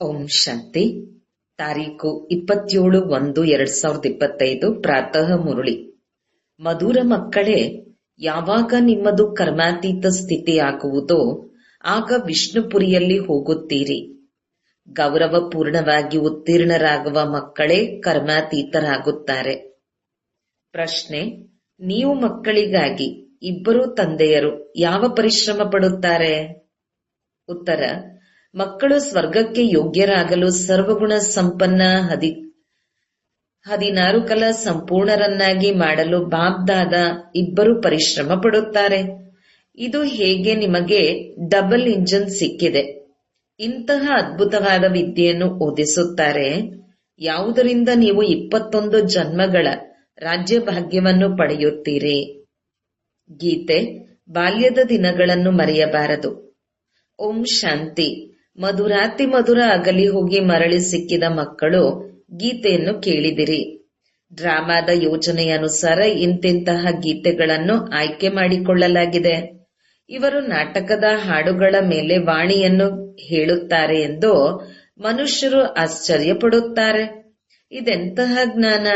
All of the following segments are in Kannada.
ಓಂ ಶಾಂತಿ. ತಾರೀಕು 27/1/2025 ಪ್ರಾತಃ ಮುರಳಿ. ಮಧುರ ಮಕ್ಕಳೇ, ಯಾವಾಗ ನಿಮ್ಮದು ಕರ್ಮಾತೀತ ಸ್ಥಿತಿ ಆಗುವುದೋ ಆಗ ವಿಷ್ಣುಪುರಿಯಲ್ಲಿ ಹೋಗುತ್ತೀರಿ. ಗೌರವಪೂರ್ಣವಾಗಿ ಉತ್ತೀರ್ಣರಾಗುವ ಮಕ್ಕಳೇ ಕರ್ಮಾತೀತರಾಗುತ್ತಾರೆ. ಪ್ರಶ್ನೆ: ನೀವು ಮಕ್ಕಳಿಗಾಗಿ ಇಬ್ಬರೂ ತಂದೆಯರು ಯಾವ ಪರಿಶ್ರಮ ಪಡುತ್ತಾರೆ? ಉತ್ತರ: ಮಕ್ಕಳು ಸ್ವರ್ಗಕ್ಕೆ ಯೋಗ್ಯರಾಗಲು ಸರ್ವಗುಣ ಸಂಪನ್ನ 16 ಕಲಾ ಸಂಪೂರ್ಣರನ್ನಾಗಿ ಮಾಡಲು ಬಾಬ್ದಾದ ಇಬ್ಬರು ಪರಿಶ್ರಮ ಪಡುತ್ತಾರೆ. ಇದು ಹೇಗೆ ನಿಮಗೆ ಡಬಲ್ ಇಂಜಿನ್ ಸಿಕ್ಕಿದೆ. ಇಂತಹ ಅದ್ಭುತವಾದ ವಿದ್ಯೆಯನ್ನು ಓದಿಸುತ್ತಾರೆ, ಯಾವುದರಿಂದ ನೀವು 21 ಜನ್ಮಗಳ ರಾಜ್ಯ ಭಾಗ್ಯವನ್ನು ಪಡೆಯುತ್ತೀರಿ. ಗೀತೆ: ಬಾಲ್ಯದ ದಿನಗಳನ್ನು ಮರೆಯಬಾರದು. ಓಂ ಶಾಂತಿ. ಮಧುರಾತಿ ಮಧುರ ಅಗಲಿ ಹೋಗಿ ಮರಳಿ ಸಿಕ್ಕಿದ ಮಕ್ಕಳು ಗೀತೆಯನ್ನು ಕೇಳಿದಿರಿ. ಡ್ರಾಮಾದ ಯೋಜನೆಯ ಅನುಸಾರ ಇಂತಿಂತಹ ಗೀತೆಗಳನ್ನು ಆಯ್ಕೆ ಮಾಡಿಕೊಳ್ಳಲಾಗಿದೆ. ಇವರು ನಾಟಕದ ಹಾಡುಗಳ ಮೇಲೆ ವಾಣಿಯನ್ನು ಹೇಳುತ್ತಾರೆ ಎಂದು ಮನುಷ್ಯರು ಆಶ್ಚರ್ಯ ಪಡುತ್ತಾರೆ. ಇದೆಂತಹ ಜ್ಞಾನ!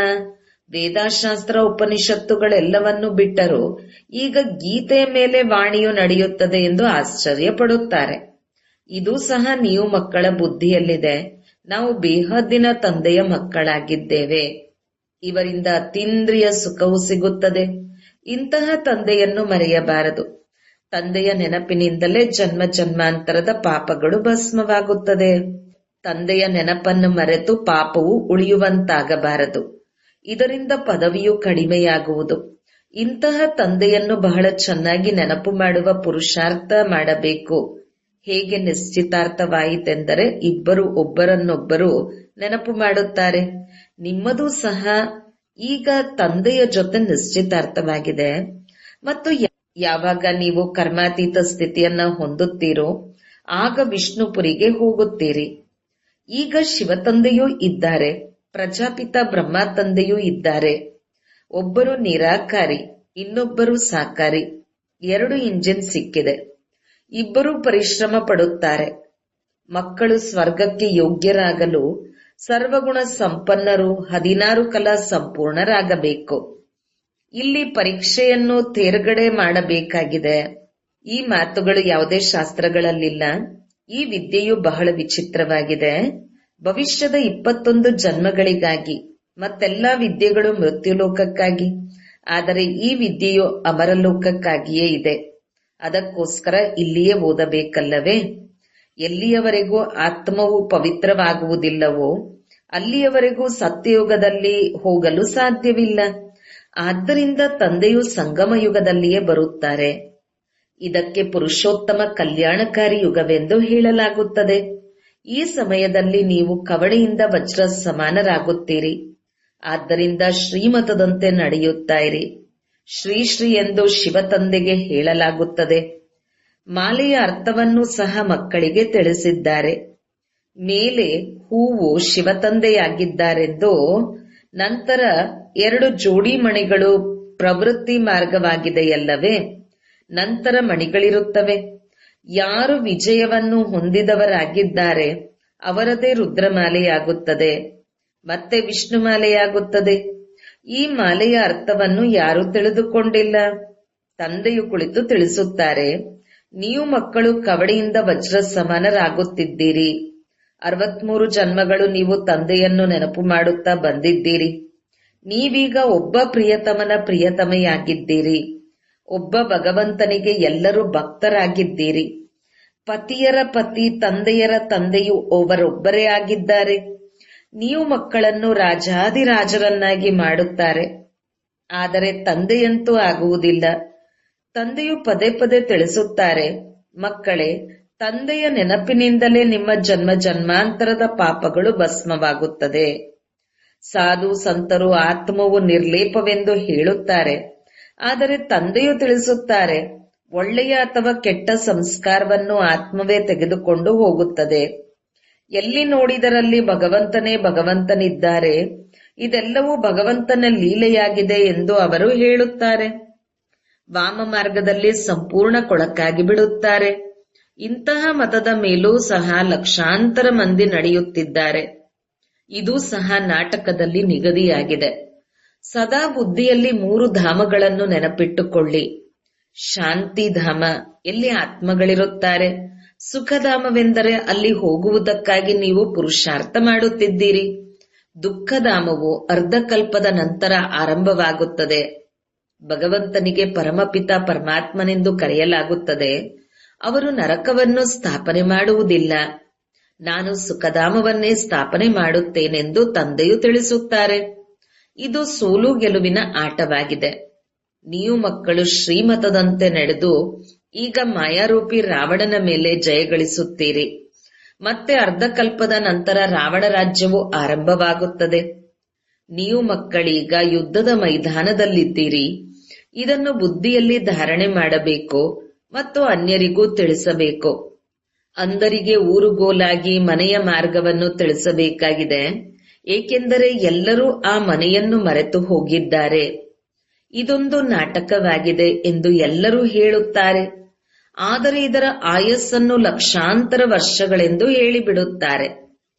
ವೇದಾಶಾಸ್ತ್ರ ಉಪನಿಷತ್ತುಗಳೆಲ್ಲವನ್ನು ಬಿಟ್ಟರು ಈಗ ಗೀತೆಯ ಮೇಲೆ ವಾಣಿಯು ನಡೆಯುತ್ತದೆ ಎಂದು ಆಶ್ಚರ್ಯ ಪಡುತ್ತಾರೆ. ಇದು ಸಹ ನೀವು ಮಕ್ಕಳ ಬುದ್ಧಿಯಲ್ಲಿದೆ. ನಾವು ಬೇಹದ್ದಿನ ತಂದೆಯ ಮಕ್ಕಳಾಗಿದ್ದೇವೆ. ಇವರಿಂದ ಅತೀಂದ್ರಿಯ ಸುಖವು ಸಿಗುತ್ತದೆ. ಇಂತಹ ತಂದೆಯನ್ನು ಮರೆಯಬಾರದು. ತಂದೆಯ ನೆನಪಿನಿಂದಲೇ ಜನ್ಮ ಜನ್ಮಾಂತರದ ಪಾಪಗಳು ಭಸ್ಮವಾಗುತ್ತದೆ. ತಂದೆಯ ನೆನಪನ್ನು ಮರೆತು ಪಾಪವು ಉಳಿಯುವಂತಾಗಬಾರದು. ಇದರಿಂದ ಪದವಿಯು ಕಡಿಮೆಯಾಗುವುದು. ಇಂತಹ ತಂದೆಯನ್ನು ಬಹಳ ಚೆನ್ನಾಗಿ ನೆನಪು ಮಾಡುವ ಪುರುಷಾರ್ಥ ಮಾಡಬೇಕು. ಹೇಗೆ ನಿಶ್ಚಿತಾರ್ಥವಾಯಿತೆಂದರೆ ಇಬ್ಬರು ಒಬ್ಬರನ್ನೊಬ್ಬರು ನೆನಪು ಮಾಡುತ್ತಾರೆ. ನಿಮ್ಮದು ಸಹ ಈಗ ತಂದೆಯ ಜೊತೆ ನಿಶ್ಚಿತಾರ್ಥವಾಗಿದೆ. ಮತ್ತು ಯಾವಾಗ ನೀವು ಕರ್ಮಾತೀತ ಸ್ಥಿತಿಯನ್ನ ಹೊಂದುತ್ತೀರೋ ಆಗ ವಿಷ್ಣುಪುರಿಗೆ ಹೋಗುತ್ತೀರಿ. ಈಗ ಶಿವ ತಂದೆಯೂ ಇದ್ದಾರೆ, ಪ್ರಜಾಪಿತ ಬ್ರಹ್ಮ ತಂದೆಯೂ ಇದ್ದಾರೆ. ಒಬ್ಬರು ನಿರಾಕಾರಿ, ಇನ್ನೊಬ್ಬರು ಸಾಕಾರಿ. 2 ಇಂಜಿನ್ ಸಿಕ್ಕಿದೆ. ಇಬ್ಬರು ಪರಿಶ್ರಮ ಪಡುತ್ತಾರೆ. ಮಕ್ಕಳು ಸ್ವರ್ಗಕ್ಕೆ ಯೋಗ್ಯರಾಗಲು ಸರ್ವಗುಣ ಸಂಪನ್ನರು 16 ಕಲಾ ಸಂಪೂರ್ಣರಾಗಬೇಕು. ಇಲ್ಲಿ ಪರೀಕ್ಷೆಯನ್ನು ತೇರ್ಗಡೆ ಮಾಡಬೇಕಾಗಿದೆ. ಈ ಮಾತುಗಳು ಯಾವುದೇ ಶಾಸ್ತ್ರಗಳಲ್ಲಿಲ್ಲ. ಈ ವಿದ್ಯೆಯು ಬಹಳ ವಿಚಿತ್ರವಾಗಿದೆ. ಭವಿಷ್ಯದ 21 ಜನ್ಮಗಳಿಗಾಗಿ ಮತ್ತೆಲ್ಲಾ ವಿದ್ಯೆಗಳು ಮೃತ್ಯುಲೋಕಕ್ಕಾಗಿ. ಆದರೆ ಈ ವಿದ್ಯೆಯು ಅಮರಲೋಕಕ್ಕಾಗಿಯೇ ಇದೆ. ಅದಕ್ಕೋಸ್ಕರ ಇಲ್ಲಿಯೇ ಓದಬೇಕಲ್ಲವೇ? ಎಲ್ಲಿಯವರೆಗೂ ಆತ್ಮವು ಪವಿತ್ರವಾಗುವುದಿಲ್ಲವೋ ಅಲ್ಲಿಯವರೆಗೂ ಸತ್ಯಯುಗದಲ್ಲಿ ಹೋಗಲು ಸಾಧ್ಯವಿಲ್ಲ. ಆದ್ದರಿಂದ ತಂದೆಯು ಸಂಗಮ ಯುಗದಲ್ಲಿಯೇ ಬರುತ್ತಾರೆ. ಇದಕ್ಕೆ ಪುರುಷೋತ್ತಮ ಕಲ್ಯಾಣಕಾರಿ ಯುಗವೆಂದು ಹೇಳಲಾಗುತ್ತದೆ. ಈ ಸಮಯದಲ್ಲಿ ನೀವು ಕವಡೆಯಿಂದ ವಜ್ರ ಸಮಾನರಾಗುತ್ತೀರಿ. ಆದ್ದರಿಂದ ಶ್ರೀಮತದಂತೆ ನಡೆಯುತ್ತಾ ಇರಿ. ಶ್ರೀ ಶ್ರೀ ಎಂದು ಶಿವ ತಂದೆಗೆ ಹೇಳಲಾಗುತ್ತದೆ. ಮಾಲೆಯ ಅರ್ಥವನ್ನು ಸಹ ಮಕ್ಕಳಿಗೆ ತಿಳಿಸಿದ್ದಾರೆ. ಮೇಲೆ ಹೂವು ಶಿವತಂದೆಯಾಗಿದ್ದಾರೆಂದು, ನಂತರ 2 ಜೋಡಿ ಮಣಿಗಳು ಪ್ರವೃತ್ತಿ ಮಾರ್ಗವಾಗಿದೆಯಲ್ಲವೇ? ನಂತರ ಮಣಿಗಳಿರುತ್ತವೆ. ಯಾರು ವಿಜಯವನ್ನು ಹೊಂದಿದವರಾಗಿದ್ದಾರೆ ಅವರದೇ ರುದ್ರಮಾಲೆಯಾಗುತ್ತದೆ, ಮತ್ತೆ ವಿಷ್ಣುಮಾಲೆಯಾಗುತ್ತದೆ. ಈ ಮಾಲೆಯ ಅರ್ಥವನ್ನು ಯಾರೂ ತಿಳಿದುಕೊಂಡಿಲ್ಲ. ತಂದೆಯು ಕುಳಿತು ತಿಳಿಸುತ್ತಾರೆ, ನೀವು ಮಕ್ಕಳು ಕವಡೆಯಿಂದ ವಜ್ರ ಸಮಾನರಾಗುತ್ತಿದ್ದೀರಿ. 63 ಜನ್ಮಗಳು ನೀವು ತಂದೆಯನ್ನು ನೆನಪು ಮಾಡುತ್ತಾ ಬಂದಿದ್ದೀರಿ. ನೀವೀಗ ಒಬ್ಬ ಪ್ರಿಯತಮನ ಪ್ರಿಯತಮೆಯಾಗಿದ್ದೀರಿ. ಒಬ್ಬ ಭಗವಂತನಿಗೆ ಎಲ್ಲರೂ ಭಕ್ತರಾಗಿದ್ದೀರಿ. ಪತಿಯರ ಪತಿ, ತಂದೆಯರ ತಂದೆಯು ಅವರೊಬ್ಬರೇ ಆಗಿದ್ದಾರೆ. ನೀವು ಮಕ್ಕಳನ್ನು ರಾಜಾದಿರಾಜರನ್ನಾಗಿ ಮಾಡುತ್ತಾರೆ. ಆದರೆ ತಂದೆಯಂತೂ ಆಗುವುದಿಲ್ಲ. ತಂದೆಯು ಪದೇ ಪದೇ ತಿಳಿಸುತ್ತಾರೆ, ಮಕ್ಕಳೇ, ತಂದೆಯ ನೆನಪಿನಿಂದಲೇ ನಿಮ್ಮ ಜನ್ಮ ಜನ್ಮಾಂತರದ ಪಾಪಗಳು ಭಸ್ಮವಾಗುತ್ತದೆ. ಸಾಧು ಸಂತರು ಆತ್ಮವು ನಿರ್ಲೇಪವೆಂದು ಹೇಳುತ್ತಾರೆ. ಆದರೆ ತಂದೆಯು ತಿಳಿಸುತ್ತಾರೆ, ಒಳ್ಳೆಯ ಅಥವಾ ಕೆಟ್ಟ ಸಂಸ್ಕಾರವನ್ನು ಆತ್ಮವೇ ತೆಗೆದುಕೊಂಡು ಹೋಗುತ್ತದೆ. ಎಲ್ಲಿ ನೋಡಿದರಲ್ಲಿ ಭಗವಂತನೇ ಭಗವಂತನಿದ್ದಾರೆ. ಇದೆಲ್ಲವೂ ಭಗವಂತನ ಲೀಲೆಯಾಗಿದೆ ಎಂದು ಅವರು ಹೇಳುತ್ತಾರೆ. ವಾಮ ಮಾರ್ಗದಲ್ಲಿ ಸಂಪೂರ್ಣ ಕೊಳಕಾಗಿ ಬಿಡುತ್ತಾರೆ. ಇಂತಹ ಮತದ ಮೇಲೂ ಸಹ ಲಕ್ಷಾಂತರ ಮಂದಿ ನಡೆಯುತ್ತಿದ್ದಾರೆ. ಇದು ಸಹ ನಾಟಕದಲ್ಲಿ ನಿಗದಿಯಾಗಿದೆ. ಸದಾ ಬುದ್ಧಿಯಲ್ಲಿ 3 ಧಾಮಗಳನ್ನು ನೆನಪಿಟ್ಟುಕೊಳ್ಳಿ. ಶಾಂತಿಧಾಮ, ಎಲ್ಲಿ ಆತ್ಮಗಳಿರುತ್ತಾರೆ. ಸುಖಧಾಮವೆಂದರೆ ಅಲ್ಲಿ ಹೋಗುವುದಕ್ಕಾಗಿ ನೀವು ಪುರುಷಾರ್ಥ ಮಾಡುತ್ತಿದ್ದೀರಿ. ದುಃಖಧಾಮವು ಅರ್ಧಕಲ್ಪದ ನಂತರ ಆರಂಭವಾಗುತ್ತದೆ. ಭಗವಂತನಿಗೆ ಪರಮಪಿತ ಪರಮಾತ್ಮನೆಂದು ಕರೆಯಲಾಗುತ್ತದೆ. ಅವರು ನರಕವನ್ನು ಸ್ಥಾಪನೆ ಮಾಡುವುದಿಲ್ಲ. ನಾನು ಸುಖಧಾಮವನ್ನೇ ಸ್ಥಾಪನೆ ಮಾಡುತ್ತೇನೆಂದು ತಂದೆಯು ತಿಳಿಸುತ್ತಾರೆ. ಇದು ಸೋಲು ಗೆಲುವಿನ ಆಟವಾಗಿದೆ. ನೀವು ಮಕ್ಕಳು ಶ್ರೀಮತದಂತೆ ನಡೆದು ಈಗ ಮಾಯಾರೂಪಿ ರಾವಣನ ಮೇಲೆ ಜಯಗಳಿಸುತ್ತೀರಿ. ಮತ್ತೆ ಅರ್ಧಕಲ್ಪದ ನಂತರ ರಾವಣ ರಾಜ್ಯವು ಆರಂಭವಾಗುತ್ತದೆ. ನೀವು ಮಕ್ಕಳೀಗ ಯುದ್ಧದ ಮೈದಾನದಲ್ಲಿದ್ದೀರಿ. ಇದನ್ನು ಬುದ್ಧಿಯಲ್ಲಿ ಧಾರಣೆ ಮಾಡಬೇಕು ಮತ್ತು ಅನ್ಯರಿಗೂ ತಿಳಿಸಬೇಕು. ಅಂದರಿಗೆ ಊರುಗೋಲಾಗಿ ಮನೆಯ ಮಾರ್ಗವನ್ನು ತಿಳಿಸಬೇಕಾಗಿದೆ. ಏಕೆಂದರೆ ಎಲ್ಲರೂ ಆ ಮನೆಯನ್ನು ಮರೆತು ಹೋಗಿದ್ದಾರೆ. ಇದೊಂದು ನಾಟಕವಾಗಿದೆ ಎಂದು ಎಲ್ಲರೂ ಹೇಳುತ್ತಾರೆ. ಆದರೆ ಇದರ ಆಯಸ್ಸನ್ನು ಲಕ್ಷಾಂತರ ವರ್ಷಗಳೆಂದು ಹೇಳಿಬಿಡುತ್ತಾರೆ.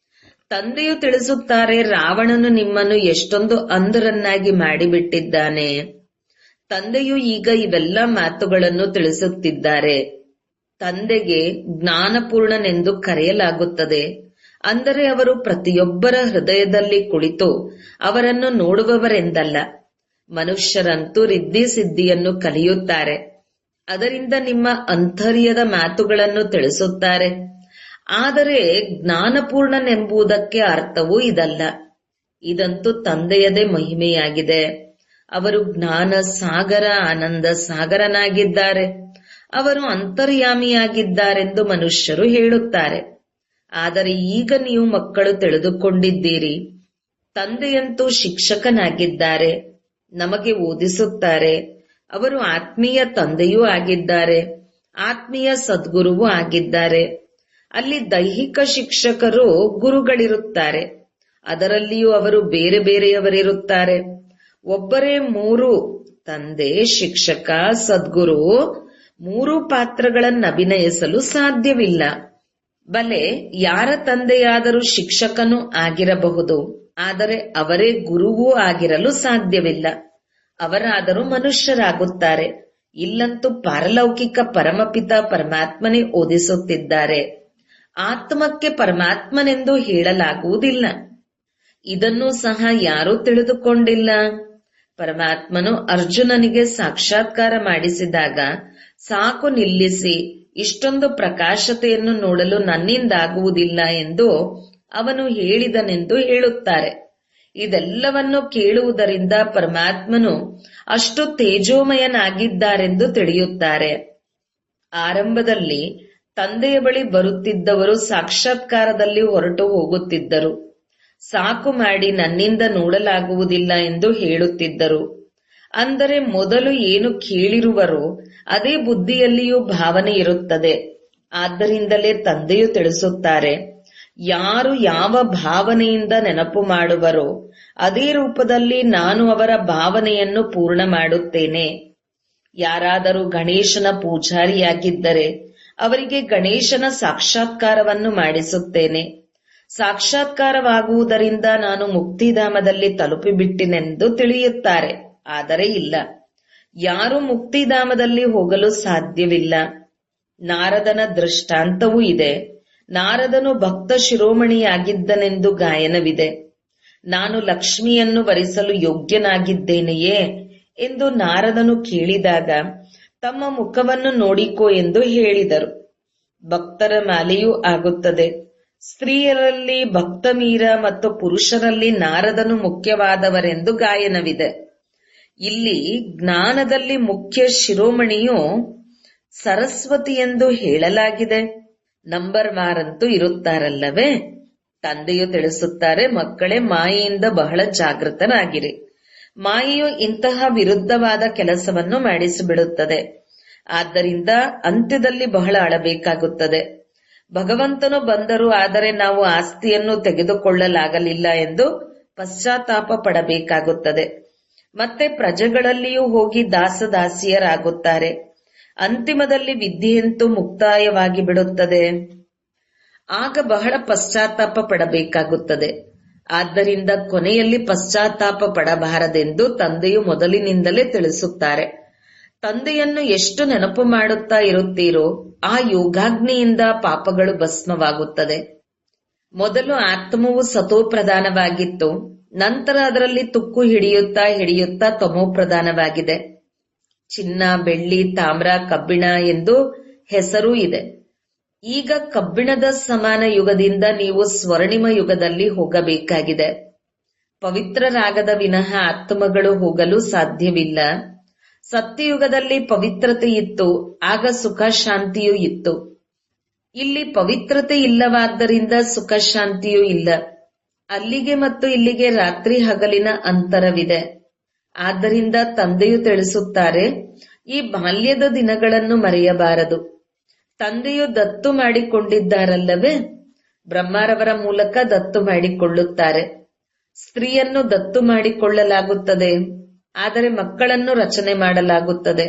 ತಂದೆಯು ತಿಳಿಸುತ್ತಾರೆ, ರಾವಣನು ನಿಮ್ಮನ್ನು ಎಷ್ಟೊಂದು ಅಂಧರನ್ನಾಗಿ ಮಾಡಿಬಿಟ್ಟಿದ್ದಾನೆ. ತಂದೆಯು ಈಗ ಇವೆಲ್ಲ ಮಾತುಗಳನ್ನು ತಿಳಿಸುತ್ತಿದ್ದಾರೆ. ತಂದೆಗೆ ಜ್ಞಾನಪೂರ್ಣನೆಂದು ಕರೆಯಲಾಗುತ್ತದೆ. ಅಂದರೆ ಅವರು ಪ್ರತಿಯೊಬ್ಬರ ಹೃದಯದಲ್ಲಿ ಕುಳಿತು ಅವರನ್ನು ನೋಡುವವರೆಂದಲ್ಲ. ಮನುಷ್ಯರಂತೂ ರಿದ್ದಿ ಸಿದ್ಧಿಯನ್ನು ಕಲಿಯುತ್ತಾರೆ. ಅದರಿಂದ ನಿಮ್ಮ ಅಂತರ್ಯದ ಮಾತುಗಳನ್ನು ತಿಳಿಸುತ್ತಾರೆ. ಆದರೆ ಜ್ಞಾನಪೂರ್ಣನೆಂಬುದಕ್ಕೆ ಅರ್ಥವೂ ಇದಲ್ಲ. ಇದಂತೂ ತಂದೆಯದೇ ಮಹಿಮೆಯಾಗಿದೆ. ಅವರು ಜ್ಞಾನ ಸಾಗರ, ಆನಂದ ಸಾಗರನಾಗಿದ್ದಾರೆ. ಅವರು ಅಂತರ್ಯಾಮಿಯಾಗಿದ್ದಾರೆಂದು ಮನುಷ್ಯರು ಹೇಳುತ್ತಾರೆ. ಆದರೆ ಈಗ ನೀವು ಮಕ್ಕಳು ತಿಳಿದುಕೊಂಡಿದ್ದೀರಿ, ತಂದೆಯಂತೂ ಶಿಕ್ಷಕನಾಗಿದ್ದಾರೆ, ನಮಗೆ ಓದಿಸುತ್ತಾರೆ. ಅವರು ಆತ್ಮೀಯ ತಂದೆಯೂ ಆಗಿದ್ದಾರೆ, ಆತ್ಮೀಯ ಸದ್ಗುರುವೂ ಆಗಿದ್ದಾರೆ. ಅಲ್ಲಿ ದೈಹಿಕ ಶಿಕ್ಷಕರು ಗುರುಗಳಿರುತ್ತಾರೆ. ಅದರಲ್ಲಿಯೂ ಅವರು ಬೇರೆ ಬೇರೆಯವರಿರುತ್ತಾರೆ. ಒಬ್ಬರೇ 3 ತಂದೆ, ಶಿಕ್ಷಕ, ಸದ್ಗುರು 3 ಪಾತ್ರಗಳನ್ನು ಅಭಿನಯಿಸಲು ಸಾಧ್ಯವಿಲ್ಲ. ಬಲೆ ಯಾರ ತಂದೆಯಾದರೂ ಶಿಕ್ಷಕನೂ ಆಗಿರಬಹುದು, ಆದರೆ ಅವರೇ ಗುರುವೂ ಆಗಿರಲು ಸಾಧ್ಯವಿಲ್ಲ. ಅವರಾದರೂ ಮನುಷ್ಯರಾಗುತ್ತಾರೆ. ಇಲ್ಲಂತೂ ಪಾರಲೌಕಿಕ ಪರಮಪಿತ ಪರಮಾತ್ಮನೇ ಓದಿಸುತ್ತಿದ್ದಾರೆ. ಆತ್ಮಕ್ಕೆ ಪರಮಾತ್ಮನೆಂದು ಹೇಳಲಾಗುವುದಿಲ್ಲ. ಇದನ್ನೂ ಸಹ ಯಾರೂ ತಿಳಿದುಕೊಂಡಿಲ್ಲ. ಪರಮಾತ್ಮನು ಅರ್ಜುನನಿಗೆ ಸಾಕ್ಷಾತ್ಕಾರ ಮಾಡಿಸಿದಾಗ, ಸಾಕು ನಿಲ್ಲಿಸಿ, ಇಷ್ಟೊಂದು ಪ್ರಕಾಶತೆಯನ್ನು ನೋಡಲು ನನ್ನಿಂದಾಗುವುದಿಲ್ಲ ಎಂದು ಅವನು ಹೇಳಿದನೆಂದು ಹೇಳುತ್ತಾರೆ. ಇದೆಲ್ಲವನ್ನು ಕೇಳುವುದರಿಂದ ಪರಮಾತ್ಮನು ಅಷ್ಟು ತೇಜೋಮಯನಾಗಿದ್ದಾರೆಂದು ತಿಳಿಯುತ್ತಾರೆ. ಆರಂಭದಲ್ಲಿ ತಂದೆಯ ಬಳಿ ಬರುತ್ತಿದ್ದವರು ಸಾಕ್ಷಾತ್ಕಾರದಲ್ಲಿ ಹೊರಟು ಹೋಗುತ್ತಿದ್ದರು. ಸಾಕು ಮಾಡಿ, ನನ್ನಿಂದ ನೋಡಲಾಗುವುದಿಲ್ಲ ಎಂದು ಹೇಳುತ್ತಿದ್ದರು. ಅಂದರೆ ಮೊದಲು ಏನು ಕೇಳಿರುವರೋ ಅದೇ ಬುದ್ಧಿಯಲ್ಲಿಯೂ ಭಾವನೆ ಇರುತ್ತದೆ. ಆದ್ದರಿಂದಲೇ ತಂದೆಯು ತಿಳಿಸುತ್ತಾರೆ, ಯಾರು ಯಾವ ಭಾವನೆಯಿಂದ ನೆನಪು ಮಾಡುವರೋ ಅದೇ ರೂಪದಲ್ಲಿ ನಾನು ಅವರ ಭಾವನೆಯನ್ನು ಪೂರ್ಣ ಮಾಡುತ್ತೇನೆ. ಯಾರಾದರೂ ಗಣೇಶನ ಪೂಜಾರಿಯಾಗಿದ್ದರೆ ಅವರಿಗೆ ಗಣೇಶನ ಸಾಕ್ಷಾತ್ಕಾರವನ್ನು ಮಾಡಿಸುತ್ತೇನೆ. ಸಾಕ್ಷಾತ್ಕಾರವಾಗುವುದರಿಂದ ನಾನು ಮುಕ್ತಿಧಾಮದಲ್ಲಿ ತಲುಪಿಬಿಟ್ಟಿನೆಂದು ತಿಳಿಯುತ್ತಾರೆ. ಆದರೆ ಇಲ್ಲ, ಯಾರೂ ಮುಕ್ತಿಧಾಮದಲ್ಲಿ ಹೋಗಲು ಸಾಧ್ಯವಿಲ್ಲ. ನಾರದನ ದೃಷ್ಟಾಂತವೂ ಇದೆ. ನಾರದನು ಭಕ್ತ ಶಿರೋಮಣಿಯಾಗಿದ್ದನೆಂದು ಗಾಯನವಿದೆ. ನಾನು ಲಕ್ಷ್ಮಿಯನ್ನು ವರಿಸಲು ಯೋಗ್ಯನಾಗಿದ್ದೇನೆಯೇ ಎಂದು ನಾರದನು ಕೇಳಿದಾಗ, ತಮ್ಮ ಮುಖವನ್ನು ನೋಡಿಕೋ ಎಂದು ಹೇಳಿದರು. ಭಕ್ತರ ಮಾಲೆಯೂ ಆಗುತ್ತದೆ. ಸ್ತ್ರೀಯರಲ್ಲಿ ಭಕ್ತ ಮೀರ ಮತ್ತು ಪುರುಷರಲ್ಲಿ ನಾರದನು ಮುಖ್ಯವಾದವರೆಂದು ಗಾಯನವಿದೆ. ಇಲ್ಲಿ ಜ್ಞಾನದಲ್ಲಿ ಮುಖ್ಯ ಶಿರೋಮಣಿಯು ಸರಸ್ವತಿ ಎಂದು ಹೇಳಲಾಗಿದೆ. ನಂಬರ್ ವಾರಂತೂ ಇರುತ್ತಾರಲ್ಲವೇ? ತಂದೆಯು ತಿಳಿಸುತ್ತಾರೆ, ಮಕ್ಕಳೇ, ಮಾಯೆಯಿಂದ ಬಹಳ ಜಾಗೃತರಾಗಿರಿ. ಮಾಯೆಯು ಇಂತಹ ವಿರುದ್ಧವಾದ ಕೆಲಸವನ್ನು ಮಾಡಿಸಿಬಿಡುತ್ತದೆ. ಆದ್ದರಿಂದ ಅಂತ್ಯದಲ್ಲಿ ಬಹಳ ಅಳಬೇಕಾಗುತ್ತದೆ. ಭಗವಂತನು ಬಂದರು, ಆದರೆ ನಾವು ಆಸ್ತಿಯನ್ನು ತೆಗೆದುಕೊಳ್ಳಲಾಗಲಿಲ್ಲ ಎಂದು ಪಶ್ಚಾತ್ತಾಪ ಪಡಬೇಕಾಗುತ್ತದೆ. ಮತ್ತೆ ಪ್ರಜೆಗಳಲ್ಲಿಯೂ ಹೋಗಿ ದಾಸದಾಸಿಯರಾಗುತ್ತಾರೆ. ಅಂತಿಮದಲ್ಲಿ ವಿದ್ಯೆಯಂತೂ ಮುಕ್ತಾಯವಾಗಿ ಬಿಡುತ್ತದೆ. ಆಗ ಬಹಳ ಪಶ್ಚಾತ್ತಾಪ ಪಡಬೇಕಾಗುತ್ತದೆ. ಆದ್ದರಿಂದ ಕೊನೆಯಲ್ಲಿ ಪಶ್ಚಾತ್ತಾಪ ಪಡಬಾರದೆಂದು ತಂದೆಯು ಮೊದಲಿನಿಂದಲೇ ತಿಳಿಸುತ್ತಾರೆ. ತಂದೆಯನ್ನು ಎಷ್ಟು ನೆನಪು ಮಾಡುತ್ತಾ ಇರುತ್ತೀರೋ ಆ ಯೋಗಾಗ್ನಿಯಿಂದ ಪಾಪಗಳು ಭಸ್ಮವಾಗುತ್ತದೆ. ಮೊದಲು ಆತ್ಮವು ಸತೋಪ್ರಧಾನವಾಗಿತ್ತು, ನಂತರ ಅದರಲ್ಲಿ ತುಕ್ಕು ಹಿಡಿಯುತ್ತಾ ಹಿಡಿಯುತ್ತಾ ತಮೋಪ್ರಧಾನವಾಗಿದೆ. ಚಿನ್ನ, ಬೆಳ್ಳಿ, ತಾಮ್ರ, ಕಬ್ಬಿಣ ಎಂದು ಹೆಸರೂ ಇದೆ. ಈಗ ಕಬ್ಬಿಣದ ಸಮಾನ ಯುಗದಿಂದ ನೀವು ಸ್ವರ್ಣಿಮ ಯುಗದಲ್ಲಿ ಹೋಗಬೇಕಾಗಿದೆ. ಪವಿತ್ರರಾಗದ ವಿನಃ ಆತ್ಮಗಳು ಹೋಗಲು ಸಾಧ್ಯವಿಲ್ಲ. ಸತ್ಯಯುಗದಲ್ಲಿ ಪವಿತ್ರತೆ ಇತ್ತು, ಆಗ ಸುಖ ಶಾಂತಿಯೂ ಇತ್ತು. ಇಲ್ಲಿ ಪವಿತ್ರತೆ ಇಲ್ಲವಾದ್ದರಿಂದ ಸುಖ ಶಾಂತಿಯೂ ಇಲ್ಲ. ಅಲ್ಲಿಗೆ ಮತ್ತು ಇಲ್ಲಿಗೆ ರಾತ್ರಿ ಹಗಲಿನ ಅಂತರವಿದೆ. ಆದ್ದರಿಂದ ತಂದೆಯು ತಿಳಿಸುತ್ತಾರೆ, ಈ ಬಾಲ್ಯದ ದಿನಗಳನ್ನು ಮರೆಯಬಾರದು. ತಂದೆಯು ದತ್ತು ಮಾಡಿಕೊಂಡಿದ್ದಾರಲ್ಲವೇ, ಬ್ರಹ್ಮರವರ ಮೂಲಕ ದತ್ತು ಮಾಡಿಕೊಳ್ಳುತ್ತಾರೆ. ಸ್ತ್ರೀಯನ್ನು ದತ್ತು ಮಾಡಿಕೊಳ್ಳಲಾಗುತ್ತದೆ, ಆದರೆ ಮಕ್ಕಳನ್ನು ರಚನೆ ಮಾಡಲಾಗುತ್ತದೆ.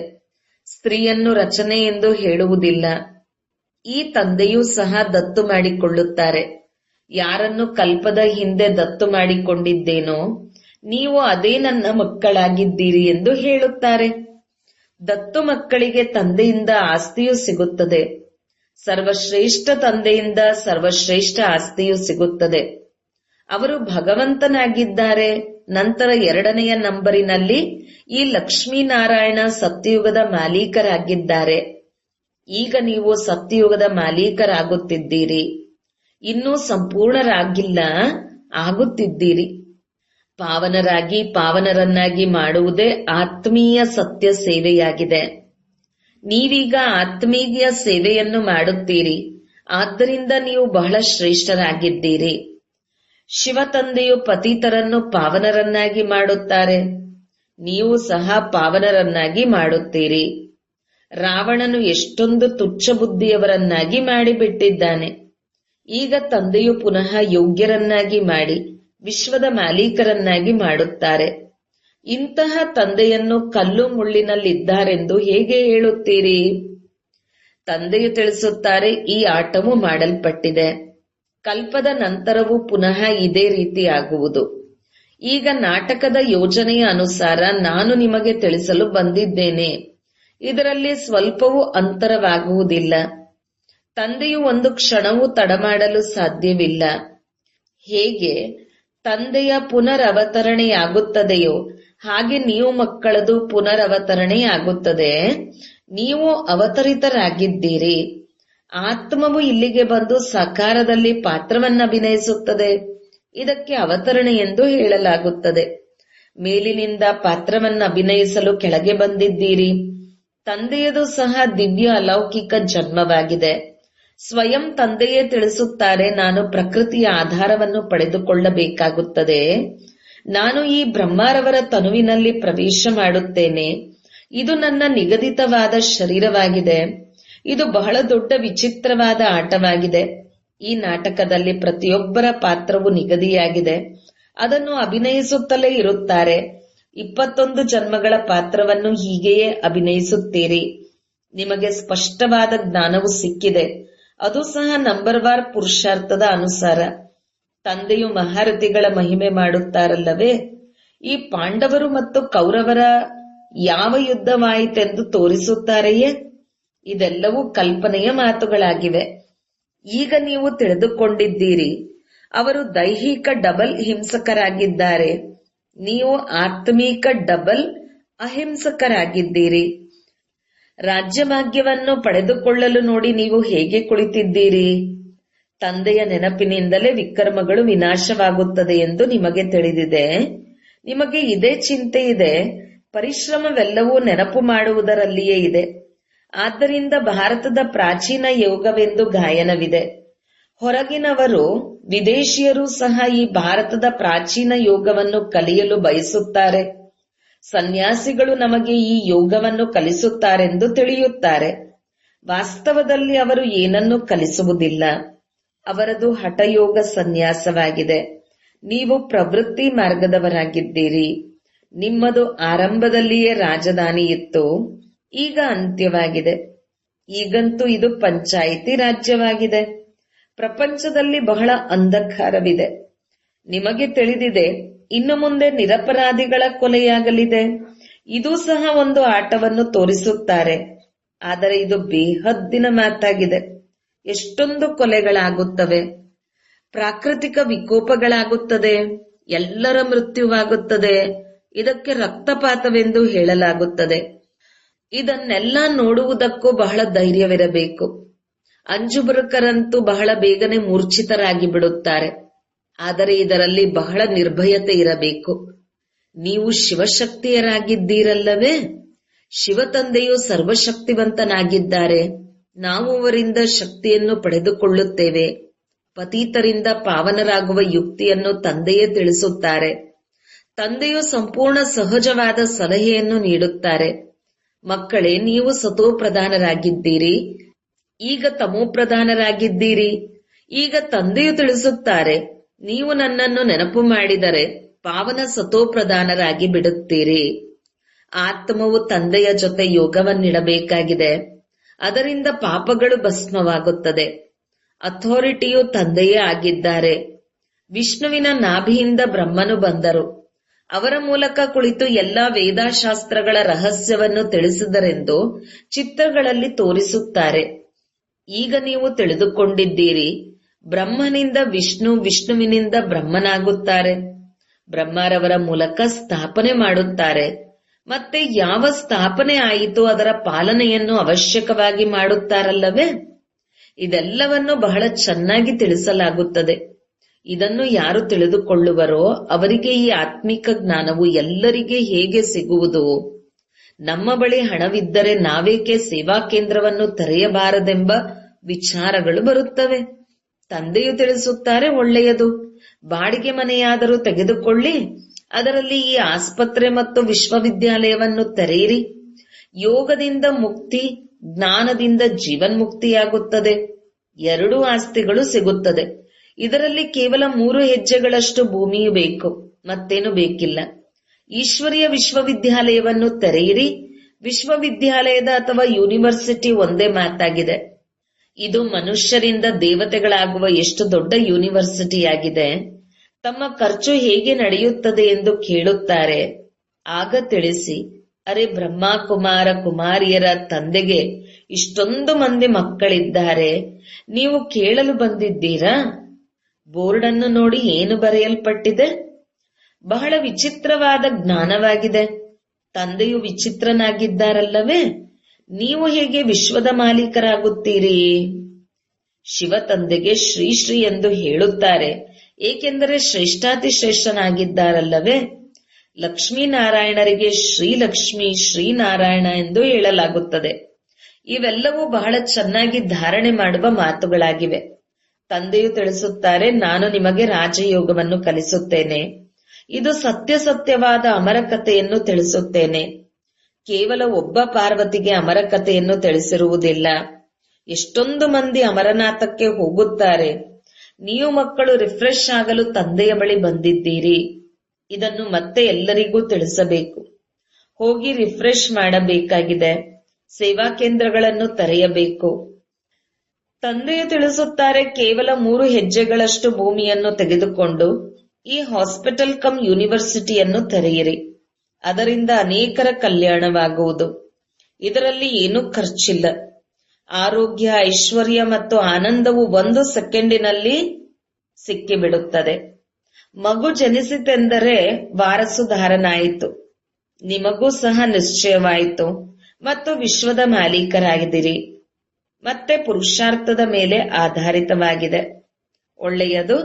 ಸ್ತ್ರೀಯನ್ನು ರಚನೆ ಎಂದು ಹೇಳುವುದಿಲ್ಲ. ಈ ತಂದೆಯೂ ಸಹ ದತ್ತು ಮಾಡಿಕೊಳ್ಳುತ್ತಾರೆ. ಯಾರನ್ನು ಕಲ್ಪದ ಹಿಂದೆ ದತ್ತು ಮಾಡಿಕೊಂಡಿದ್ದೇನೋ ನೀವು ಅದೇ ನನ್ನ ಮಕ್ಕಳಾಗಿದ್ದೀರಿ ಎಂದು ಹೇಳುತ್ತಾರೆ. ದತ್ತು ಮಕ್ಕಳಿಗೆ ತಂದೆಯಿಂದ ಆಸ್ತಿಯೂ ಸಿಗುತ್ತದೆ. ಸರ್ವಶ್ರೇಷ್ಠ ತಂದೆಯಿಂದ ಸರ್ವಶ್ರೇಷ್ಠ ಆಸ್ತಿಯೂ ಸಿಗುತ್ತದೆ. ಅವರು ಭಗವಂತನಾಗಿದ್ದಾರೆ. ನಂತರ 2ನೆಯ ನಂಬರಿನಲ್ಲಿ ಈ ಲಕ್ಷ್ಮೀನಾರಾಯಣ ಸತ್ಯಯುಗದ ಮಾಲೀಕರಾಗಿದ್ದಾರೆ. ಈಗ ನೀವು ಸತ್ಯಯುಗದ ಮಾಲೀಕರಾಗುತ್ತಿದ್ದೀರಿ. ಇನ್ನೂ ಸಂಪೂರ್ಣರಾಗಿಲ್ಲ, ಆಗುತ್ತಿದ್ದೀರಿ. ಪಾವನರಾಗಿ ಪಾವನರನ್ನಾಗಿ ಮಾಡುವುದೇ ಆತ್ಮೀಯ ಸತ್ಯ ಸೇವೆಯಾಗಿದೆ. ನೀವೀಗ ಆತ್ಮೀಯ ಸೇವೆಯನ್ನು ಮಾಡುತ್ತೀರಿ. ಆದ್ದರಿಂದ ನೀವು ಬಹಳ ಶ್ರೇಷ್ಠರಾಗಿದ್ದೀರಿ. ಶಿವ ತಂದೆಯು ಪತಿತರನ್ನು ಪಾವನರನ್ನಾಗಿ ಮಾಡುತ್ತಾರೆ. ನೀವು ಸಹ ಪಾವನರನ್ನಾಗಿ ಮಾಡುತ್ತೀರಿ. ರಾವಣನು ಎಷ್ಟೊಂದು ತುಚ್ಛ ಬುದ್ಧಿಯವರನ್ನಾಗಿ ಮಾಡಿಬಿಟ್ಟಿದ್ದಾನೆ. ಈಗ ತಂದೆಯು ಪುನಃ ಯೋಗ್ಯರನ್ನಾಗಿ ಮಾಡಿ ವಿಶ್ವದ ಮಾಲೀಕರನ್ನಾಗಿ ಮಾಡುತ್ತಾರೆ. ಇಂತಹ ತಂದೆಯನ್ನು ಕಲ್ಲು ಮುಳ್ಳಿನಲ್ಲಿದ್ದಾರೆಂದು ಹೇಗೆ ಹೇಳುತ್ತೀರಿ? ತಂದೆಯು ತಿಳಿಸುತ್ತಾರೆ, ಈ ಆಟವು ಮಾಡಲ್ಪಟ್ಟಿದೆ. ಕಲ್ಪದ ನಂತರವೂ ಪುನಃ ಇದೇ ರೀತಿ ಆಗುವುದು. ಈಗ ನಾಟಕದ ಯೋಜನೆಯ ಅನುಸಾರ ನಾನು ನಿಮಗೆ ತಿಳಿಸಲು ಬಂದಿದ್ದೇನೆ. ಇದರಲ್ಲಿ ಸ್ವಲ್ಪವೂ ಅಂತರವಾಗುವುದಿಲ್ಲ. ತಂದೆಯು ಒಂದು ಕ್ಷಣವೂ ತಡಮಾಡಲು ಸಾಧ್ಯವಿಲ್ಲ. ಹೇಗೆ ತಂದೆಯ ಪುನರವತರಣೆಯಾಗುತ್ತದೆಯೋ ಹಾಗೆ ನೀವು ಮಕ್ಕಳದು ಪುನರವತರಣೆಯಾಗುತ್ತದೆ. ನೀವು ಅವತರಿತರಾಗಿದ್ದೀರಿ. ಆತ್ಮವು ಇಲ್ಲಿಗೆ ಬಂದು ಸಾಕಾರದಲ್ಲಿ ಪಾತ್ರವನ್ನಭಿನಯಿಸುತ್ತದೆ. ಇದಕ್ಕೆ ಅವತರಣೆ ಎಂದು ಹೇಳಲಾಗುತ್ತದೆ. ಮೇಲಿನಿಂದ ಪಾತ್ರವನ್ನು ಅಭಿನಯಿಸಲು ಕೆಳಗೆ ಬಂದಿದ್ದೀರಿ. ತಂದೆಯದು ಸಹ ದಿವ್ಯ ಅಲೌಕಿಕ ಜನ್ಮವಾಗಿದೆ. ಸ್ವಯಂ ತಂದೆಯೇ ತಿಳಿಸುತ್ತಾರೆ, ನಾನು ಪ್ರಕೃತಿಯ ಆಧಾರವನ್ನು ಪಡೆದುಕೊಳ್ಳಬೇಕಾಗುತ್ತದೆ. ನಾನು ಈ ಬ್ರಹ್ಮರವರ ತನುವಿನಲ್ಲಿ ಪ್ರವೇಶ ಮಾಡುತ್ತೇನೆ. ಇದು ನನ್ನ ನಿಗದಿತವಾದ ಶರೀರವಾಗಿದೆ. ಇದು ಬಹಳ ದೊಡ್ಡ ವಿಚಿತ್ರವಾದ ಆಟವಾಗಿದೆ. ಈ ನಾಟಕದಲ್ಲಿ ಪ್ರತಿಯೊಬ್ಬರ ಪಾತ್ರವು ನಿಗದಿಯಾಗಿದೆ. ಅದನ್ನು ಅಭಿನಯಿಸುತ್ತಲೇ ಇರುತ್ತಾರೆ. 21 ಜನ್ಮಗಳ ಪಾತ್ರವನ್ನು ಹೀಗೆಯೇ ಅಭಿನಯಿಸುತ್ತೀರಿ. ನಿಮಗೆ ಸ್ಪಷ್ಟವಾದ ಜ್ಞಾನವು ಸಿಕ್ಕಿದೆ. ಅದು ಸಹ ನಂಬರ್ವಾರ್ ಪುರುಷಾರ್ಥದ ಅನುಸಾರ. ತಂದೆಯು ಮಹಾರಥಿಗಳ ಮಹಿಮೆ ಮಾಡುತ್ತಾರಲ್ಲವೇ, ಈ ಪಾಂಡವರು ಮತ್ತು ಕೌರವರ ಯಾವ ಯುದ್ಧವಾಯಿತೆಂದು ತೋರಿಸುತ್ತಾರೆಯೇ? ಇದೆಲ್ಲವೂ ಕಲ್ಪನೆಯ ಮಾತುಗಳಾಗಿವೆ. ಈಗ ನೀವು ತಿಳಿದುಕೊಂಡಿದ್ದೀರಿ, ಅವರು ದೈಹಿಕ ಡಬಲ್ ಹಿಂಸಕರಾಗಿದ್ದಾರೆ. ನೀವು ಆತ್ಮೀಕ ಡಬಲ್ ಅಹಿಂಸಕರಾಗಿದ್ದೀರಿ. ರಾಜ್ಯಭಾಗ್ಯವನ್ನು ಪಡೆದುಕೊಳ್ಳಲು ನೋಡಿ ನೀವು ಹೇಗೆ ಕುಳಿತಿದ್ದೀರಿ. ತಂದೆಯ ನೆನಪಿನಿಂದಲೇ ವಿಕರ್ಮಗಳು ವಿನಾಶವಾಗುತ್ತದೆ ಎಂದು ನಿಮಗೆ ತಿಳಿದಿದೆ. ನಿಮಗೆ ಇದೇ ಚಿಂತೆ ಇದೆ. ಪರಿಶ್ರಮವೆಲ್ಲವೂ ನೆನಪು ಮಾಡುವುದರಲ್ಲಿಯೇ ಇದೆ. ಆದ್ದರಿಂದ ಭಾರತದ ಪ್ರಾಚೀನ ಯೋಗವೆಂದು ಗಾಯನವಿದೆ. ಹೊರಗಿನವರು, ವಿದೇಶಿಯರು ಸಹ ಈ ಭಾರತದ ಪ್ರಾಚೀನ ಯೋಗವನ್ನು ಕಲಿಯಲು ಬಯಸುತ್ತಾರೆ. ಸನ್ಯಾಸಿಗಳು ನಮಗೆ ಈ ಯೋಗವನ್ನು ಕಲಿಸುತ್ತಾರೆಂದು ತಿಳಿಯುತ್ತಾರೆ. ವಾಸ್ತವದಲ್ಲಿ ಅವರು ಏನನ್ನೂ ಕಲಿಸುವುದಿಲ್ಲ. ಅವರದು ಹಠಯೋಗ ಸನ್ಯಾಸವಾಗಿದೆ. ನೀವು ಪ್ರವೃತ್ತಿ ಮಾರ್ಗದವರಾಗಿದ್ದೀರಿ. ನಿಮ್ಮದು ಆರಂಭದಲ್ಲಿಯೇ ರಾಜಧಾನಿ ಇತ್ತು. ಈಗ ಅಂತ್ಯವಾಗಿದೆ. ಈಗಂತೂ ಇದು ಪಂಚಾಯಿತಿ ರಾಜ್ಯವಾಗಿದೆ. ಪ್ರಪಂಚದಲ್ಲಿ ಬಹಳ ಅಂಧಕಾರವಿದೆ. ನಿಮಗೆ ತಿಳಿದಿದೆ, ಇನ್ನು ಮುಂದೆ ನಿರಪರಾಧಿಗಳ ಕೊಲೆಯಾಗಲಿದೆ. ಇದೂ ಸಹ ಒಂದು ಆಟವನ್ನು ತೋರಿಸುತ್ತಾರೆ. ಆದರೆ ಇದು ಬೇಹದ್ದಿನ ಮಾತಾಗಿದೆ. ಎಷ್ಟೊಂದು ಕೊಲೆಗಳಾಗುತ್ತವೆ, ಪ್ರಾಕೃತಿಕ ವಿಕೋಪಗಳಾಗುತ್ತದೆ, ಎಲ್ಲರ ಮೃತ್ಯುವಾಗುತ್ತದೆ. ಇದಕ್ಕೆ ರಕ್ತಪಾತವೆಂದು ಹೇಳಲಾಗುತ್ತದೆ. ಇದನ್ನೆಲ್ಲ ನೋಡುವುದಕ್ಕೂ ಬಹಳ ಧೈರ್ಯವಿರಬೇಕು. ಅಂಜುಬುರುಕರಂತೂ ಬಹಳ ಬೇಗನೆ ಮೂರ್ಛಿತರಾಗಿ ಬಿಡುತ್ತಾರೆ. ಆದರೆ ಇದರಲ್ಲಿ ಬಹಳ ನಿರ್ಭಯತೆ ಇರಬೇಕು. ನೀವು ಶಿವಶಕ್ತಿಯರಾಗಿದ್ದೀರಲ್ಲವೇ? ಶಿವತಂದೆಯು ಸರ್ವಶಕ್ತಿವಂತನಾಗಿದ್ದಾರೆ. ನಾವು ಅವರಿಂದ ಶಕ್ತಿಯನ್ನು ಪಡೆದುಕೊಳ್ಳುತ್ತೇವೆ. ಪತೀತರಿಂದ ಪಾವನರಾಗುವ ಯುಕ್ತಿಯನ್ನು ತಂದೆಯೇ ತಿಳಿಸುತ್ತಾರೆ. ತಂದೆಯು ಸಂಪೂರ್ಣ ಸಹಜವಾದ ಸಲಹೆಯನ್ನು ನೀಡುತ್ತಾರೆ. ಮಕ್ಕಳೇ, ನೀವು ಸತೋಪ್ರಧಾನರಾಗಿದ್ದೀರಿ, ಈಗ ತಮೋಪ್ರಧಾನರಾಗಿದ್ದೀರಿ. ಈಗ ತಂದೆಯು ತಿಳಿಸುತ್ತಾರೆ, ನೀವು ನನ್ನನ್ನು ನೆನಪು ಮಾಡಿದರೆ ಪಾವನ ಸತೋಪ್ರಧಾನರಾಗಿ ಬಿಡುತ್ತೀರಿ. ಆತ್ಮವು ತಂದೆಯ ಜೊತೆ ಯೋಗವನ್ನಿಡಬೇಕಾಗಿದೆ. ಅದರಿಂದ ಪಾಪಗಳು ಭಸ್ಮವಾಗುತ್ತದೆ. ಅಥಾರಿಟಿಯು ತಂದೆಯೇ ಆಗಿದ್ದಾರೆ. ವಿಷ್ಣುವಿನ ನಾಭಿಯಿಂದ ಬ್ರಹ್ಮನು ಬಂದರು. ಅವರ ಮೂಲಕ ಕುಳಿತು ಎಲ್ಲಾ ವೇದಾಶಾಸ್ತ್ರಗಳ ರಹಸ್ಯವನ್ನು ತಿಳಿಸಿದರೆಂದು ಚಿತ್ರಗಳಲ್ಲಿ ತೋರಿಸುತ್ತಾರೆ. ಈಗ ನೀವು ತಿಳಿದುಕೊಂಡಿದ್ದೀರಿ, ಬ್ರಹ್ಮನಿಂದ ವಿಷ್ಣು, ವಿಷ್ಣುವಿನಿಂದ ಬ್ರಹ್ಮನಾಗುತ್ತಾರೆ. ಬ್ರಹ್ಮರವರ ಮೂಲಕ ಸ್ಥಾಪನೆ ಮಾಡುತ್ತಾರೆ. ಮತ್ತೆ ಯಾವ ಸ್ಥಾಪನೆ ಆಯಿತೋ ಅದರ ಪಾಲನೆಯನ್ನು ಅವಶ್ಯಕವಾಗಿ ಮಾಡುತ್ತಾರಲ್ಲವೇ? ಇದೆಲ್ಲವನ್ನು ಬಹಳ ಚೆನ್ನಾಗಿ ತಿಳಿಸಲಾಗುತ್ತದೆ. ಇದನ್ನು ಯಾರು ತಿಳಿದುಕೊಳ್ಳುವರೋ ಅವರಿಗೆ ಈ ಆತ್ಮಿಕ ಜ್ಞಾನವು ಎಲ್ಲರಿಗೆ ಹೇಗೆ ಸಿಗುವುದು? ನಮ್ಮ ಬಳಿ ಹಣವಿದ್ದರೆ ನಾವೇಕೆ ಸೇವಾ ಕೇಂದ್ರವನ್ನು ತೆರೆಯಬಾರದೆಂಬ ವಿಚಾರಗಳು ಬರುತ್ತವೆ. ತಂದೆಯು ತಿಳಿಸುತ್ತಾರೆ, ಒಳ್ಳೆಯದು, ಬಾಡಿಗೆ ಮನೆಯಾದರೂ ತೆಗೆದುಕೊಳ್ಳಿ, ಅದರಲ್ಲಿ ಈ ಆಸ್ಪತ್ರೆ ಮತ್ತು ವಿಶ್ವವಿದ್ಯಾಲಯವನ್ನು ತೆರೆಯಿರಿ. ಯೋಗದಿಂದ ಮುಕ್ತಿ, ಜ್ಞಾನದಿಂದ ಜೀವನ್ಮುಕ್ತಿಯಾಗುತ್ತದೆ. 2 ಆಸ್ತಿಗಳು ಸಿಗುತ್ತದೆ. ಇದರಲ್ಲಿ ಕೇವಲ 3 ಹೆಜ್ಜೆಗಳಷ್ಟು ಭೂಮಿಯು ಬೇಕು, ಮತ್ತೇನು ಬೇಕಿಲ್ಲ. ಈಶ್ವರೀಯ ವಿಶ್ವವಿದ್ಯಾಲಯವನ್ನು ತೆರೆಯಿರಿ. ವಿಶ್ವವಿದ್ಯಾಲಯದ ಅಥವಾ ಯೂನಿವರ್ಸಿಟಿ ಒಂದೇ ಮಾತಾಗಿದೆ. ಇದು ಮನುಷ್ಯರಿಂದ ದೇವತೆಗಳಾಗುವ ಎಷ್ಟು ದೊಡ್ಡ ಯೂನಿವರ್ಸಿಟಿಯಾಗಿದೆ. ತಮ್ಮ ಖರ್ಚು ಹೇಗೆ ನಡೆಯುತ್ತದೆ ಎಂದು ಕೇಳುತ್ತಾರೆ. ಆಗ ತಿಳಿಸಿ, ಅರೆ, ಬ್ರಹ್ಮ ಕುಮಾರ ಕುಮಾರಿಯರ ತಂದೆಗೆ ಇಷ್ಟೊಂದು ಮಂದಿ ಮಕ್ಕಳಿದ್ದಾರೆ, ನೀವು ಕೇಳಲು ಬಂದಿದ್ದೀರಾ? ಬೋರ್ಡ್ ಅನ್ನು ನೋಡಿ ಏನು ಬರೆಯಲ್ಪಟ್ಟಿದೆ? ಬಹಳ ವಿಚಿತ್ರವಾದ ಜ್ಞಾನವಾಗಿದೆ. ತಂದೆಯು ವಿಚಿತ್ರನಾಗಿದ್ದಾರಲ್ಲವೇ? ನೀವು ಹೇಗೆ ವಿಶ್ವದ ಮಾಲೀಕರಾಗುತ್ತೀರಿ? ಶಿವ ತಂದೆಗೆ ಶ್ರೀ ಶ್ರೀ ಎಂದು ಹೇಳುತ್ತಾರೆ, ಏಕೆಂದರೆ ಶ್ರೇಷ್ಠಾತಿಶ್ರೇಷ್ಠನಾಗಿದ್ದಾರಲ್ಲವೇ? ಲಕ್ಷ್ಮೀನಾರಾಯಣರಿಗೆ ಶ್ರೀಲಕ್ಷ್ಮಿ, ಶ್ರೀನಾರಾಯಣ ಎಂದು ಹೇಳಲಾಗುತ್ತದೆ. ಇವೆಲ್ಲವೂ ಬಹಳ ಚೆನ್ನಾಗಿ ಧಾರಣೆ ಮಾಡುವ ಮಾತುಗಳಾಗಿವೆ. ತಂದೆಯು ತಿಳಿಸುತ್ತಾರೆ, ನಾನು ನಿಮಗೆ ರಾಜಯೋಗವನ್ನು ಕಲಿಸುತ್ತೇನೆ. ಇದು ಸತ್ಯವಾದ ಅಮರ ಕಥೆಯನ್ನು ತಿಳಿಸುತ್ತೇನೆ. ಕೇವಲ ಒಬ್ಬ ಪಾರ್ವತಿಗೆ ಅಮರ ಕಥೆಯನ್ನು ತಿಳಿಸಿರುವುದಿಲ್ಲ. ಎಷ್ಟೊಂದು ಮಂದಿ ಅಮರನಾಥಕ್ಕೆ ಹೋಗುತ್ತಾರೆ. ನೀವು ಮಕ್ಕಳು ರಿಫ್ರೆಶ್ ಆಗಲು ತಂದೆಯ ಬಳಿ ಬಂದಿದ್ದೀರಿ. ಇದನ್ನು ಮತ್ತೆ ಎಲ್ಲರಿಗೂ ತಿಳಿಸಬೇಕು. ಹೋಗಿ ರಿಫ್ರೆಶ್ ಮಾಡಬೇಕಾಗಿದೆ. ಸೇವಾ ಕೇಂದ್ರಗಳನ್ನು ತೆರೆಯಬೇಕು. ತಂದೆಯು ತಿಳಿಸುತ್ತಾರೆ, ಕೇವಲ 3 ಹೆಜ್ಜೆಗಳಷ್ಟು ಭೂಮಿಯನ್ನು ತೆಗೆದುಕೊಂಡು ಈ ಹಾಸ್ಪಿಟಲ್ ಕಮ್ ಯೂನಿವರ್ಸಿಟಿಯನ್ನು ತೆರೆಯಿರಿ. ಅದರಿಂದ ಅನೇಕರ ಕಲ್ಯಾಣವಾಗುವುದು. ಇದರಲ್ಲಿ ಏನೂ ಖರ್ಚಿಲ್ಲ. ಆರೋಗ್ಯ, ಐಶ್ವರ್ಯ ಮತ್ತು ಆನಂದವು 1 ಸೆಕೆಂಡಿನಲ್ಲಿ ಸಿಕ್ಕಿಬಿಡುತ್ತದೆ. ಮಗು ಜನಿಸಿತೆಂದರೆ ವಾರಸುದಾರನಾಯಿತು. ನಿಮಗೂ ಸಹ ನಿಶ್ಚಯವಾಯಿತು ಮತ್ತು ವಿಶ್ವದ ಮಾಲೀಕರಾಗಿದ್ದೀರಿ. ಮತ್ತೆ ಪುರುಷಾರ್ಥದ ಮೇಲೆ ಆಧಾರಿತವಾಗಿದೆ. ಒಳ್ಳೆಯದು.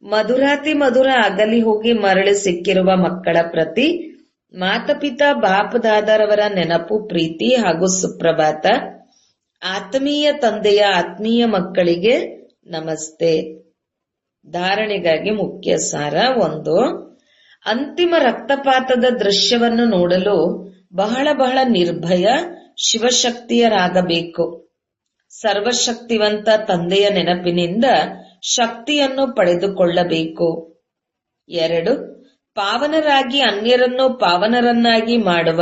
ಮಧುರಾತಿ ಮಧುರ ಅಗಲಿ ಹೋಗಿ ಮರಳಿ ಸಿಕ್ಕಿರುವ ಮಕ್ಕಳ ಪ್ರತಿ ಮಾತಪಿತಾ ಬಾಪದಾದರವರ ನೆನಪು, ಪ್ರೀತಿ ಹಾಗೂ ಸುಪ್ರಭಾತ. ಆತ್ಮೀಯ ತಂದೆಯ ಆತ್ಮೀಯ ಮಕ್ಕಳಿಗೆ ನಮಸ್ತೆ. ಧಾರಣೆಗಾಗಿ ಮುಖ್ಯ ಸಾರ 1. ಅಂತಿಮ ರಕ್ತಪಾತದ ದೃಶ್ಯವನ್ನು ನೋಡಲು ಬಹಳ ಬಹಳ ನಿರ್ಭಯ ಶಿವಶಕ್ತಿಯರಾಗಬೇಕು. ಸರ್ವಶಕ್ತಿವಂತ ತಂದೆಯ ನೆನಪಿನಿಂದ ಶಕ್ತಿಯನ್ನು ಪಡೆದುಕೊಳ್ಳಬೇಕು. 2. ಪಾವನರಾಗಿ ಅನ್ಯರನ್ನು ಪಾವನರನ್ನಾಗಿ ಮಾಡುವ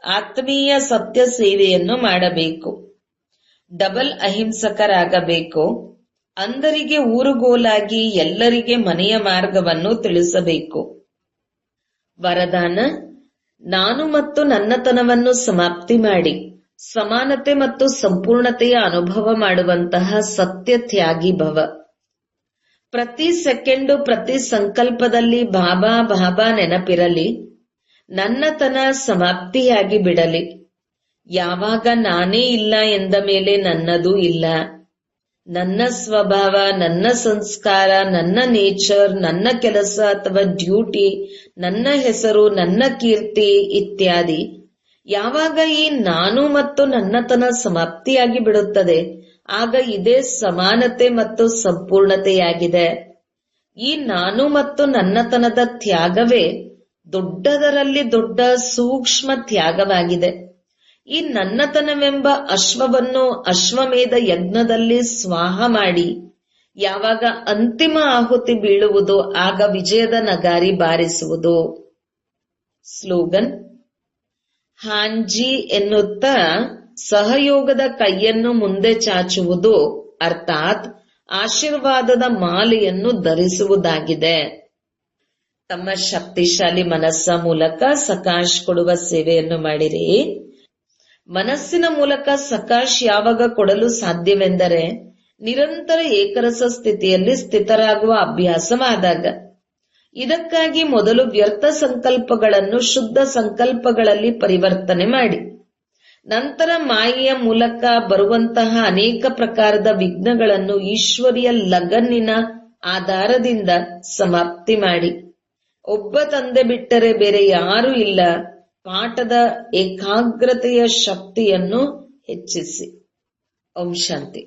ಆತ್ಮೀಯ ಸತ್ಯ ಸೇವೆಯನ್ನು ಮಾಡಬೇಕು. ಡಬಲ್ ಅಹಿಂಸಕರಾಗಬೇಕು. ಅಂಧರಿಗೆ ಊರುಗೋಲಾಗಿ ಎಲ್ಲರಿಗೆ ಮನೆಯ ಮಾರ್ಗವನ್ನು ತಿಳಿಸಬೇಕು. ವರದಾನ: ನಾನು ಮತ್ತು ನನ್ನತನವನ್ನು ಸಮಾಪ್ತಿ ಮಾಡಿ ಸಮಾನತೆ ಮತ್ತು ಸಂಪೂರ್ಣತೆಯ ಅನುಭವ ಮಾಡುವಂತಹ ಸತ್ಯ ತ್ಯಾಗಿ ಭವ. ಪ್ರತಿ ಸೆಕೆಂಡು, ಪ್ರತಿ ಸಂಕಲ್ಪದಲ್ಲಿ ಬಾಬಾ ಬಾಬಾ ನೆನಪಿರಲಿ. ನನ್ನತನ ಸಮಾಪ್ತಿಯಾಗಿ ಬಿಡಲಿ. ಯಾವಾಗ ನಾನೇ ಇಲ್ಲ ಎಂದ ಮೇಲೆ ನನ್ನದು ಇಲ್ಲ. ನನ್ನ ಸ್ವಭಾವ, ನನ್ನ ಸಂಸ್ಕಾರ, ನನ್ನ ನೇಚರ್, ನನ್ನ ಕೆಲಸ ಅಥವಾ ಡ್ಯೂಟಿ, ನನ್ನ ಹೆಸರು, ನನ್ನ ಕೀರ್ತಿ ಇತ್ಯಾದಿ ಯಾವಾಗ ಈ ನಾನು ಮತ್ತು ನನ್ನತನ ಸಮಾಪ್ತಿಯಾಗಿ ಬಿಡುತ್ತದೆ, ಆಗ ಇದೇ ಸಮಾನತೆ ಮತ್ತು ಸಂಪೂರ್ಣತೆಯಾಗಿದೆ. ಈ ನಾನು ಮತ್ತು ನನ್ನತನದ ತ್ಯಾಗವೇ ದೊಡ್ಡದರಲ್ಲಿ ದೊಡ್ಡ ಸೂಕ್ಷ್ಮ ತ್ಯಾಗವಾಗಿದೆ. ಈ ನನ್ನತನವೆಂಬ ಅಶ್ವವನ್ನು ಅಶ್ವಮೇಧ ಯಜ್ಞದಲ್ಲಿ ಸ್ವಾಹ ಮಾಡಿ ಯಾವಾಗ ಅಂತಿಮ ಆಹುತಿ ಬೀಳುವುದು, ಆಗ ವಿಜಯದ ನಗಾರಿ ಬಾರಿಸುವುದು. ಸ್ಲೋಗನ್: ಹಾಂಜಿ ಎನ್ನುತ್ತಾ ಸಹಯೋಗದ ಕೈಯನ್ನು ಮುಂದೆ ಚಾಚುವುದು, ಅರ್ಥಾತ್ ಆಶೀರ್ವಾದದ ಮಾಲೆಯನ್ನು ಧರಿಸುವುದಾಗಿದೆ. ತಮ್ಮ ಶಕ್ತಿಶಾಲಿ ಮನಸ್ಸ ಮೂಲಕ ಸಕಾಶ್ ಕೊಡುವ ಸೇವೆಯನ್ನು ಮಾಡಿರಿ. ಮನಸ್ಸಿನ ಮೂಲಕ ಸಕಾಶ್ ಯಾವಾಗ ಕೊಡಲು ಸಾಧ್ಯವೆಂದರೆ ನಿರಂತರ ಏಕರಸ ಸ್ಥಿತಿಯಲ್ಲಿ ಸ್ಥಿತರಾಗುವ ಅಭ್ಯಾಸವಾದಾಗ. ಇದಕ್ಕಾಗಿ ಮೊದಲು ವ್ಯರ್ಥ ಸಂಕಲ್ಪಗಳನ್ನು ಶುದ್ಧ ಸಂಕಲ್ಪಗಳಲ್ಲಿ ಪರಿವರ್ತನೆ ಮಾಡಿ, ನಂತರ ಮಾಯೆಯ ಮೂಲಕ ಬರುವಂತಹ ಅನೇಕ ಪ್ರಕಾರದ ವಿಘ್ನಗಳನ್ನು ಈಶ್ವರಿಯ ಲಗನ್ನಿನ ಆಧಾರದಿಂದ ಸಮಾಪ್ತಿ ಮಾಡಿ. ಒಬ್ಬ ತಂದೆ ಬಿಟ್ಟರೆ ಬೇರೆ ಯಾರೂ ಇಲ್ಲ. ಪಾಠದ ಏಕಾಗ್ರತೆಯ ಶಕ್ತಿಯನ್ನು ಹೆಚ್ಚಿಸಿ. ಓಂ ಶಾಂತಿ.